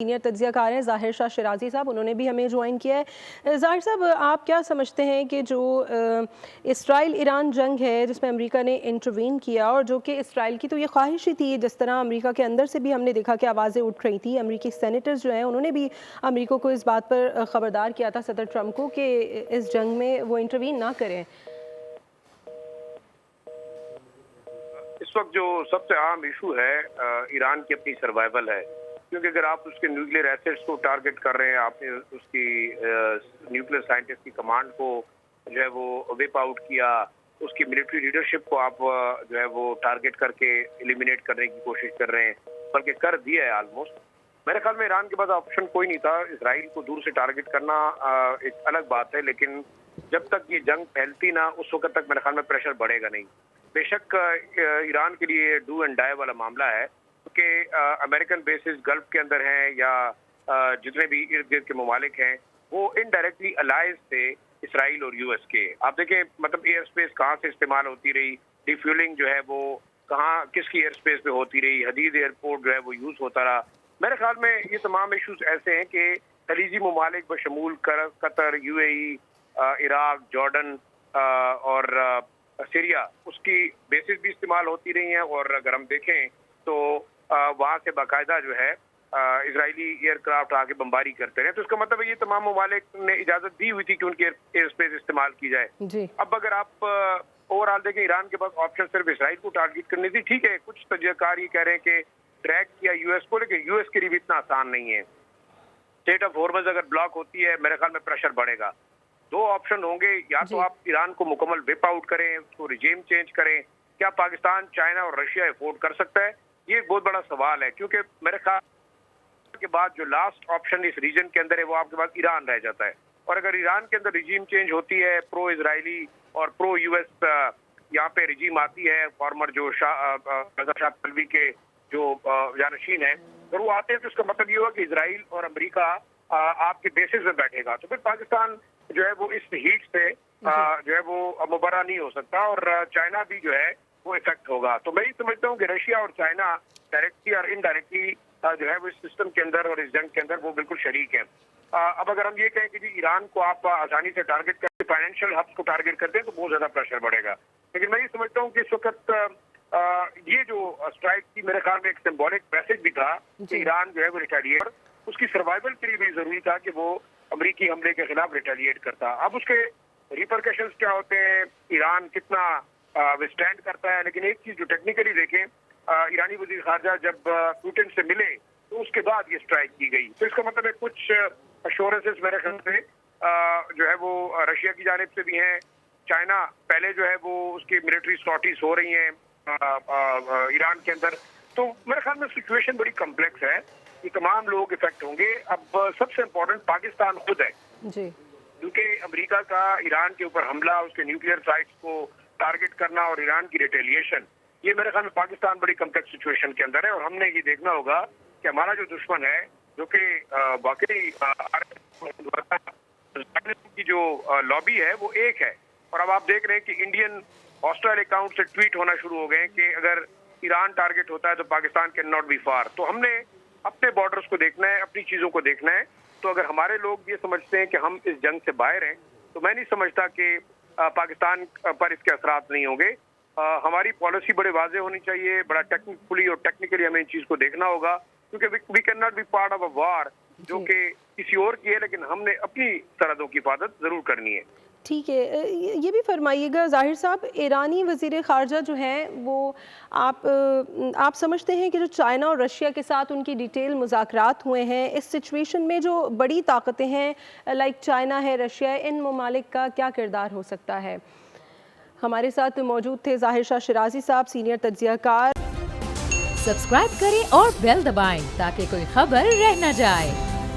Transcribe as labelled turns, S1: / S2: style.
S1: Senior تجزیہ کار ہیں ظاہر شاہ شرازی صاحب، انہوں نے بھی ہمیں جوائن کیا ہے۔ ظاہر صاحب، آپ کیا سمجھتے ہیں کہ جو اسرائیل ایران جنگ ہے جس میں امریکہ نے انٹروین کیا، اور جو کہ اسرائیل کی تو یہ خواہش ہی تھی، جس طرح امریکہ کے اندر سے بھی ہم نے دیکھا کہ آوازیں اٹھ رہی تھی، امریکی سینیٹرز جو ہیں انہوں نے بھی امریکہ کو اس بات پر خبردار کیا تھا، صدر ٹرمپ کو، کہ اس جنگ میں وہ انٹروین نہ کریں۔
S2: اس وقت جو سب سے عام ایشو ہے ایران کی اپنی سروائیول ہے، کیونکہ اگر آپ اس کے نیوکلیر ایسٹس کو ٹارگٹ کر رہے ہیں، آپ نے اس کی نیوکلیر سائنٹسٹ کی کمانڈ کو جو ہے وہ ویپ آؤٹ کیا، اس کی ملٹری لیڈرشپ کو آپ جو ہے وہ ٹارگٹ کر کے ایلیمینیٹ کرنے کی کوشش کر رہے ہیں، بلکہ کر دیا ہے آلموسٹ۔ میرے خیال میں ایران کے پاس آپشن کوئی نہیں تھا، اسرائیل کو دور سے ٹارگٹ کرنا ایک الگ بات ہے، لیکن جب تک یہ جنگ پھیلتی نہ اس وقت تک میرے خیال میں پریشر بڑھے گا نہیں۔ بے شک ایران کے لیے ڈو اینڈ ڈائی والا معاملہ ہے، کیونکہ امریکن بیسز گلف کے اندر ہیں یا جتنے بھی ارد گرد کے ممالک ہیں وہ انڈائریکٹلی الائز تھے اسرائیل اور یو ایس کے۔ آپ دیکھیں مطلب ایئر اسپیس کہاں سے استعمال ہوتی رہی، ڈی فیولنگ جو ہے وہ کہاں کس کی ایئر اسپیس پہ ہوتی رہی، حدید ایئرپورٹ جو ہے وہ یوز ہوتا رہا۔ میرے خیال میں یہ تمام ایشوز ایسے ہیں کہ خلیجی ممالک بشمول Qatar, U A E, Iraq, Jordan اور سیریا، اس کی بیسز بھی استعمال ہوتی رہی ہیں، اور اگر ہم دیکھیں تو وہاں سے باقاعدہ جو ہے اسرائیلی ایئر کرافٹ آ کے بمباری کرتے رہے، تو اس کا مطلب یہ تمام ممالک نے اجازت دی ہوئی تھی کہ ان کی ایئر اسپیس استعمال کی جائے۔ اب اگر آپ اوور آل دیکھیں، ایران کے پاس آپشن صرف اسرائیل کو ٹارگٹ کرنی تھی۔ ٹھیک ہے، کچھ تجزیہ کار یہ کہہ رہے ہیں کہ ٹریک کیا یو ایس کو، لیکن یو ایس کے لیے بھی اتنا آسان نہیں ہے۔ اسٹریٹ آف ہارمز اگر بلاک ہوتی ہے، میرے خیال میں پریشر بڑھے گا۔ دو آپشن ہوں گے، یا تو آپ ایران کو مکمل ویپ آؤٹ کریں، اس کو ریجیم چینج کریں۔ کیا پاکستان، چائنا اور رشیا افورڈ کر سکتا ہے؟ یہ ایک بہت بڑا سوال ہے، کیونکہ میرے خیال کے بعد جو لاسٹ آپشن اس ریجن کے اندر ہے وہ آپ کے پاس ایران رہ جاتا ہے، اور اگر ایران کے اندر ریجیم چینج ہوتی ہے، پرو اسرائیلی اور پرو یو ایس یہاں پہ ریجیم آتی ہے، فارمر جو رضا شاہ پہلوی کے جو جانشین ہیں، اگر وہ آتے ہیں تو اس کا مطلب یہ ہوگا کہ اسرائیل اور امریکہ آپ کے بیسز میں بیٹھے گا، تو پھر پاکستان جو ہے وہ اس ہیٹ سے جو ہے وہ مبرہ نہیں ہو سکتا، اور چائنا بھی جو ہے وہ افیکٹ ہوگا۔ تو میں یہ سمجھتا ہوں کہ رشیا اور چائنا ڈائریکٹلی اور انڈائریکٹلی جو ہے وہ اس سسٹم کے اندر اور اس جنگ کے اندر وہ بالکل شریک ہیں۔ اب اگر ہم یہ کہیں کہ جی ایران کو آپ آسانی سے ٹارگٹ کرتے، فائنینشیل ہبس کو ٹارگٹ کرتے ہیں، تو بہت زیادہ پریشر بڑھے گا۔ لیکن میں یہ سمجھتا ہوں کہ اس وقت یہ جو اسٹرائک کی میرے خیال میں ایک سمبولک میسج بھی تھا کہ ایران جو ہے وہ ریٹیلیٹ، اس کی سروائیول کے لیے بھی ضروری تھا کہ وہ امریکی حملے کے خلاف ریٹیلیٹ کرتا۔ اب اس کے ریپرکشنز کیا ہوتے ہیں، ایران کتنا وسٹینڈ کرتا ہے، لیکن ایک چیز جو ٹیکنیکلی دیکھیں، ایرانی وزیر خارجہ جب پوٹن سے ملے تو اس کے بعد یہ اسٹرائک کی گئی، تو اس کا مطلب ہے کچھ ایشورنسز میرے خیال سے جو ہے وہ رشیا کی جانب سے بھی ہیں۔ چائنا پہلے جو ہے وہ اس کی ملٹری سلاٹیز ہو رہی ہیں ایران کے اندر، تو میرے خیال میں سچویشن بڑی کمپلیکس ہے، یہ تمام لوگ افیکٹ ہوں گے۔ اب سب سے امپورٹنٹ پاکستان خود ہے، کیونکہ امریکہ کا ایران کے اوپر حملہ، اس کے نیوکلیئر سائٹس کو ٹارگٹ کرنا اور ایران کی ریٹیلیشن، یہ میرے خیال میں پاکستان بڑی کمپلیکس سچویشن کے اندر ہے، اور ہم نے یہ دیکھنا ہوگا کہ ہمارا جو دشمن ہے، جو کہ واقعی کی جو لابی ہے وہ ایک ہے، اور اب آپ دیکھ رہے ہیں کہ انڈین ہاسٹائل اکاؤنٹ سے ٹویٹ ہونا شروع ہو گئے ہیں کہ اگر ایران ٹارگٹ ہوتا ہے تو Pakistan can not be far. تو ہم نے اپنے بارڈرز کو دیکھنا ہے، اپنی چیزوں کو دیکھنا ہے۔ تو اگر ہمارے لوگ یہ سمجھتے ہیں کہ ہم اس جنگ سے باہر ہیں، تو میں نہیں سمجھتا کہ پاکستان پر اس کے اثرات نہیں ہوں گے۔ ہماری پالیسی بڑے واضح ہونی چاہیے، بڑا ٹیکنیکلی اور ٹیکنیکلی ہمیں ان چیز کو دیکھنا ہوگا، کیونکہ we can not be part of a war جو کہ کسی اور کی ہے، لیکن ہم نے اپنی سرحدوں کی حفاظت ضرور کرنی ہے۔
S1: ٹھیک ہے، یہ بھی فرمائیے گا ظاہر صاحب، ایرانی وزیر خارجہ جو ہیں وہ آپ سمجھتے ہیں کہ جو چائنا اور رشیا کے ساتھ ان کی ڈیٹیل مذاکرات ہوئے ہیں، اس سچویشن میں جو بڑی طاقتیں ہیں لائک چائنا ہے، رشیا ہے، ان ممالک کا کیا کردار ہو سکتا ہے؟ ہمارے ساتھ موجود تھے ظاہر شاہ شرازی صاحب، سینئر تجزیہ کار۔
S3: سبسکرائب کریں اور بیل دبائیں تاکہ کوئی خبر رہ نہ جائے۔